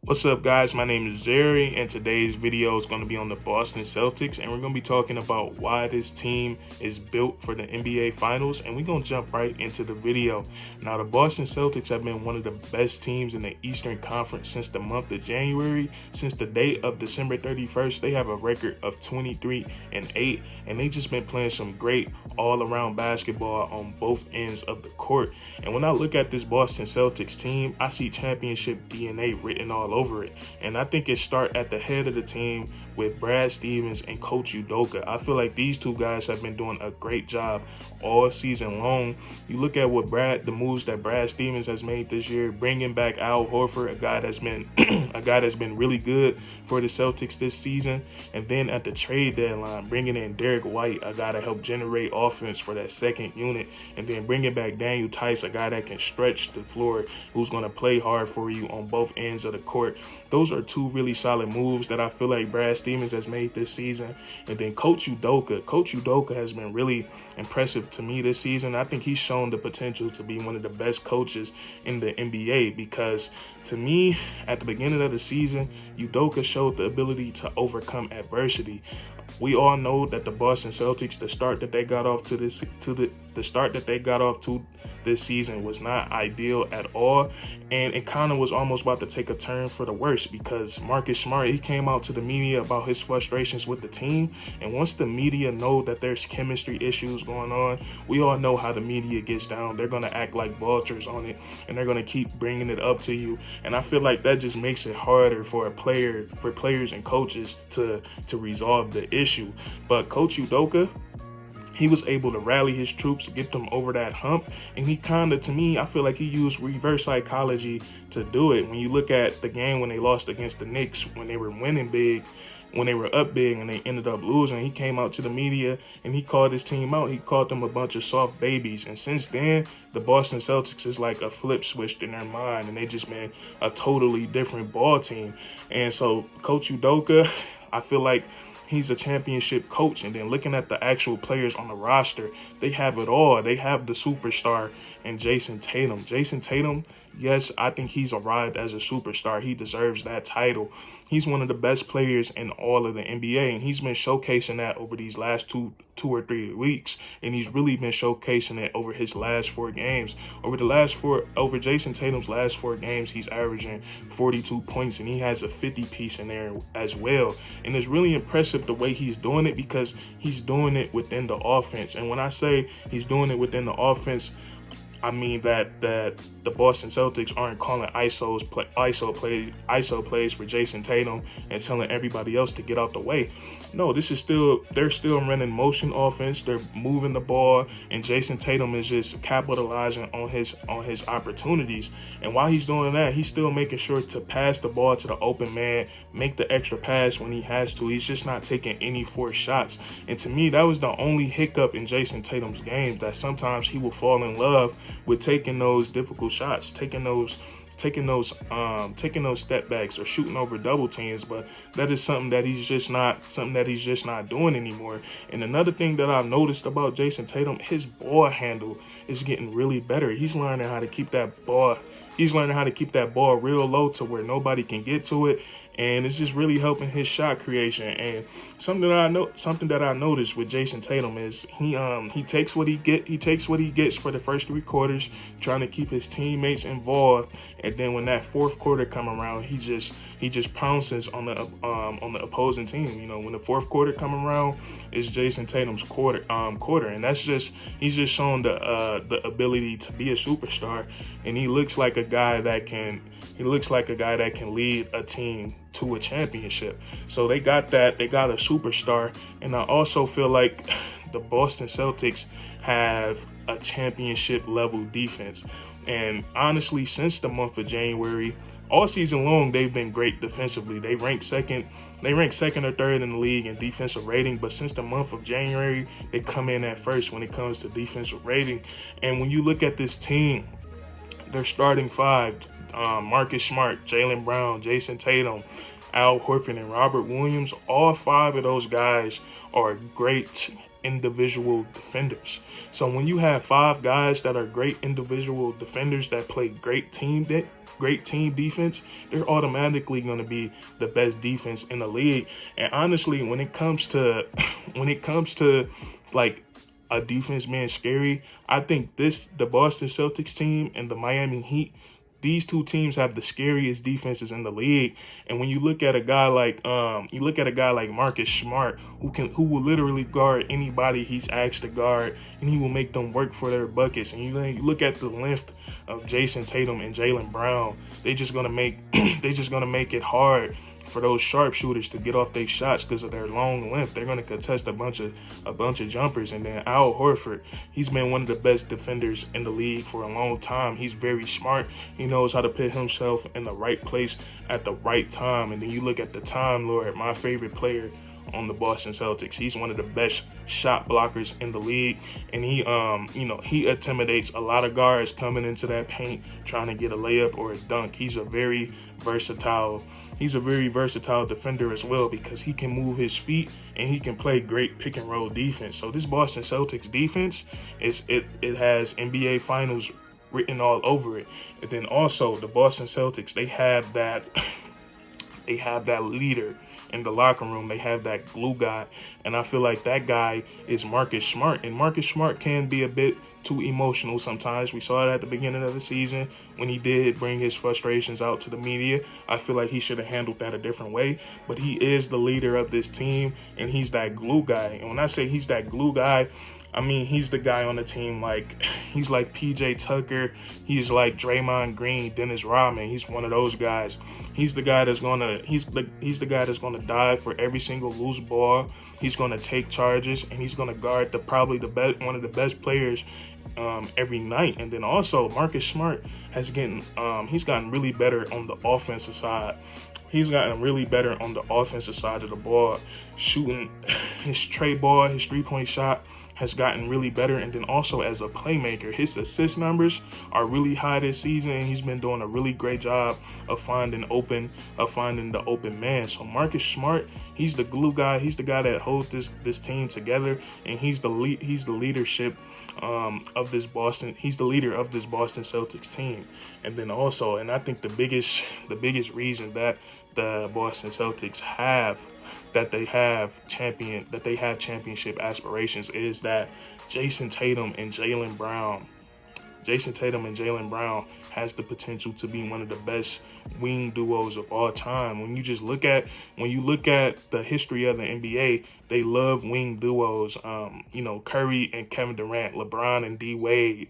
What's up, guys? My name is Jerry, and today's video is going to be on the Boston Celtics, and we're going to be talking about why this team is built for the NBA Finals, and we're going to jump right into the video. Now, the Boston Celtics have been one of the best teams in the Eastern Conference since the month of January. Since the date of December 31st, they have a record of 23-8, and they just been playing some great all-around basketball on both ends of the court. And when I look at this Boston Celtics team, I see championship DNA written all over it. And I think it starts at the head of the team with Brad Stevens and Coach Udoka. I feel like these two guys have been doing a great job all season long. You look at the moves that Brad Stevens has made this year, bringing back Al Horford, a guy that's been really good for the Celtics this season. And then at the trade deadline, bringing in Derek White, a guy to help generate offense for that second unit, and then bringing back Daniel Tice, a guy that can stretch the floor, who's going to play hard for you on both ends of the court. Those are two really solid moves that I feel like Brad Stevens has made this season. And then Coach Udoka has been really impressive to me this season. I think he's shown the potential to be one of the best coaches in the NBA, because to me, at the beginning of the season, Udoka showed the ability to overcome adversity. We all know that the Boston Celtics, the start that they got off to this season was not ideal at all, and it kind of was almost about to take a turn for the worse, because Marcus Smart, he came out to the media about his frustrations with the team. And once the media know that there's chemistry issues going on, we all know how the media gets down. They're going to act like vultures on it, and they're going to keep bringing it up to you. And I feel like that just makes it harder for players and coaches to resolve the issue. But Coach Udoka, he was able to rally his troops, get them over that hump. And he to me, I feel like he used reverse psychology to do it. When you look at the game when they lost against the Knicks, when they were winning big, when they were up big and they ended up losing, he came out to the media and he called his team out. He called them a bunch of soft babies. And since then, the Boston Celtics is like a flip switch in their mind, and they just been a totally different ball team. And so Coach Udoka, I feel like he's a championship coach. And then looking at the actual players on the roster, they have it all. They have the superstar and Jayson Tatum. Jayson Tatum, yes, I think he's arrived as a superstar. He deserves that title. He's one of the best players in all of the NBA, and he's been showcasing that over these last two or 3 weeks. And he's really been showcasing it over his last 4 games. Over Jayson Tatum's last 4 games, he's averaging 42 points, and he has a 50-piece in there as well. And it's really impressive the way he's doing it, because he's doing it within the offense. And when I say he's doing it within the offense, I mean that the Boston Celtics aren't calling ISO plays for Jayson Tatum and telling everybody else to get out the way. No, they're still running motion offense. They're moving the ball, and Jayson Tatum is just capitalizing on his opportunities. And while he's doing that, he's still making sure to pass the ball to the open man, make the extra pass when he has to. He's just not taking any forced shots. And to me, that was the only hiccup in Jayson Tatum's game, that sometimes he will fall in love with taking those difficult shots, taking those step backs or shooting over double teams. But that is something that he's just not doing anymore. And another thing that I've noticed about Jayson Tatum, his ball handle is getting really better. He's learning how to keep that ball real low to where nobody can get to it. And it's just really helping his shot creation. And something that I noticed with Jayson Tatum is he takes what he gets for the first 3 quarters, trying to keep his teammates involved. And then when that 4th quarter come around, he just pounces on the opposing team. You know, when the 4th quarter come around, it's Jayson Tatum's quarter, and he's just shown the ability to be a superstar. And he looks like a guy that can lead a team to a championship. So they got a superstar. And I also feel like the Boston Celtics have a championship level defense. And honestly, since the month of January, all season long, they've been great defensively. They rank second or third in the league in defensive rating. But since the month of January, they come in at first when it comes to defensive rating. And when you look at this team, their starting 5, Marcus Smart, Jaylen Brown, Jayson Tatum, Al Horford, and Robert Williams, all 5 of those guys are great individual defenders. So when you have 5 guys that are great individual defenders that play great team defense, they're automatically going to be the best defense in the league. And honestly, when it comes to like a defense being scary, I think the Boston Celtics team and the Miami Heat, these two teams have the scariest defenses in the league. And when you look at a guy like Marcus Smart, who will literally guard anybody he's asked to guard, and he will make them work for their buckets. And you look at the length of Jayson Tatum and Jaylen Brown, they're just gonna make it hard for those sharpshooters to get off their shots because of their long length. They're going to contest a bunch of jumpers. And then Al Horford, he's been one of the best defenders in the league for a long time. He's very smart. He knows how to put himself in the right place at the right time. And then you look at the Time Lord, my favorite player on the Boston Celtics. He's one of the best shot blockers in the league, and he intimidates a lot of guards coming into that paint trying to get a layup or a dunk. He's a very versatile defender as well, because he can move his feet and he can play great pick and roll defense. So this Boston Celtics defense it has NBA Finals written all over it. And then also the Boston Celtics, they have that leader in the locker room. They have that glue guy, and I feel like that guy is Marcus Smart. And Marcus Smart can be a bit too emotional sometimes. We saw it at the beginning of the season when he did bring his frustrations out to the media. I feel like he should have handled that a different way, but he is the leader of this team, and he's that glue guy. And when I say he's that glue guy, I mean, he's the guy on the team, he's like PJ Tucker, he's like Draymond Green, Dennis Rodman. He's one of those guys. He's the guy that's gonna dive for every single loose ball. He's gonna take charges, and he's gonna guard one of the best players every night. And then also Marcus Smart he's gotten really better on the offensive side. He's gotten really better on the offensive side of the ball, shooting his his three-point shot has gotten really better. And then also as a playmaker, his assist numbers are really high this season, and he's been doing a really great job of finding the open man. So Marcus Smart, he's the glue guy. He's the guy that holds this team together, and he's the leadership of this Boston. He's the leader of this Boston Celtics team. And then also, and I think the biggest reason that the Boston Celtics have championship aspirations is that Jayson Tatum and Jaylen Brown has the potential to be one of the best wing duos of all time. When you look at the history of the NBA, they love wing duos. Curry and Kevin Durant, LeBron and D Wade,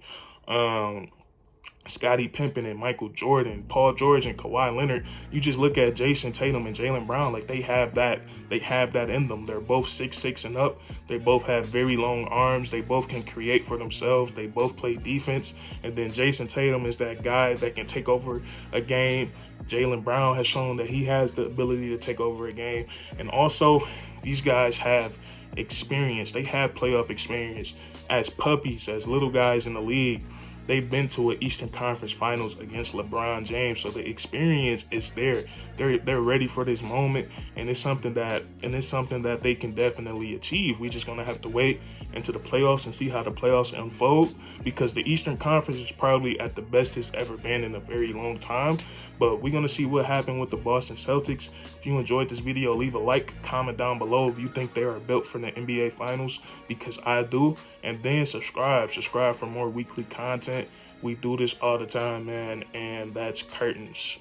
Scottie Pippen and Michael Jordan, Paul George and Kawhi Leonard. You just look at Jayson Tatum and Jaylen Brown, they have that in them. They're both 6'6" and up. They both have very long arms. They both can create for themselves. They both play defense. And then Jayson Tatum is that guy that can take over a game. Jaylen Brown has shown that he has the ability to take over a game. And also, these guys have experience. They have playoff experience as puppies, as little guys in the league. They've been to an Eastern Conference Finals against LeBron James, so the experience is there. They're ready for this moment, and it's something that they can definitely achieve. We're just gonna have to wait into the playoffs and see how the playoffs unfold, because the Eastern Conference is probably at the best it's ever been in a very long time. But we're gonna see what happened with the Boston Celtics. If you enjoyed this video, leave a like, comment down below if you think they are built for the NBA Finals, because I do. And then subscribe for more weekly content. We do this all the time, man, and that's curtains.